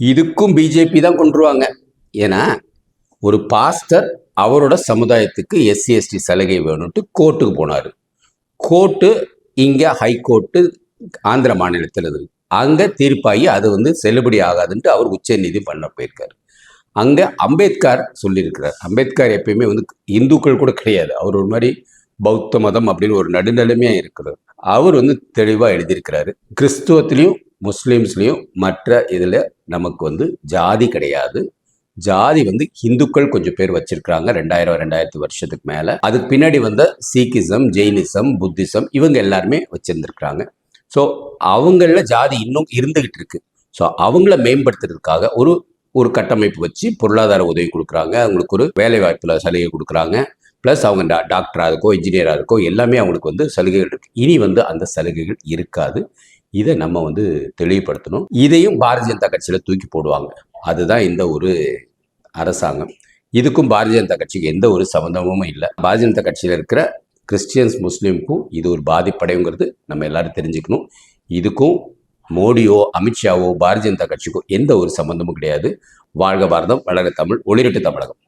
இதுக்கும் பிஜேபி தான் கொண்டுருவாங்க. ஏன்னா ஒரு பாஸ்டர் அவரோட சமுதாயத்துக்கு எஸ்சி எஸ்டி சலுகை வேணும்ட்டு கோர்ட்டுக்கு போனார். கோர்ட்டு இங்கே ஹைகோர்ட்டு ஆந்திர மாநிலத்தில் இருக்குது. அங்கே தீர்ப்பாகி அது செல்லுபடி ஆகாதுன்ட்டு அவர் உச்ச நீதி பண்ண போயிருக்காரு. அங்கே அம்பேத்கர் சொல்லியிருக்கிறார். அம்பேத்கர் எப்பயுமே இந்துக்கள் கூட கிடையாது, அவர் ஒரு மாதிரி பௌத்த மதம் அப்படின்னு ஒரு நடுநிலைமையாக இருக்கிறார். அவர் தெளிவாக எழுதியிருக்கிறாரு. கிறிஸ்துவத்திலையும் முஸ்லீம்ஸ்லையும் மற்ற இதில் நமக்கு ஜாதி கிடையாது. ஜாதி இந்துக்கள் கொஞ்சம் பேர் வச்சிருக்கிறாங்க 2000 வருஷத்துக்கு மேலே. அதுக்கு பின்னாடி சீக்கிசம், ஜெயினிசம், புத்திசம் இவங்க எல்லாருமே வச்சிருந்துருக்குறாங்க. ஸோ அவங்கள ஜாதி இன்னும் இருந்துகிட்டு இருக்கு. ஸோ அவங்கள மேம்படுத்துறதுக்காக ஒரு கட்டமைப்பு வச்சு பொருளாதார உதவி கொடுக்குறாங்க, அவங்களுக்கு ஒரு வேலை வாய்ப்புல சலுகை கொடுக்குறாங்க. ப்ளஸ் அவங்க டாக்டராக இருக்கோ இன்ஜினியராக இருக்கோ எல்லாமே அவங்களுக்கு சலுகைகள் இருக்கு. இனி அந்த சலுகைகள் இருக்காது. இதை நம்ம தெளிவுபடுத்தணும். இதையும் பாரதிய ஜனதா கட்சியில் தூக்கி போடுவாங்க. அதுதான் இந்த ஒரு அரசாங்கம். இதுக்கும் பாரதிய ஜனதா கட்சிக்கு எந்த ஒரு சம்பந்தமும் இல்லை. பாரதிய ஜனதா கட்சியில் இருக்கிற கிறிஸ்டியன்ஸ் முஸ்லீமுக்கும் இது ஒரு பாதிப்படைங்கிறது நம்ம எல்லாரும் தெரிஞ்சுக்கணும். இதுக்கும் மோடியோ அமித்ஷாவோ பாரதிய ஜனதா கட்சிக்கோ எந்த ஒரு சம்பந்தமும் கிடையாது. வாழ்க பாரதம், வளர தமிழ், ஒளிரட்டு தமிழகம்.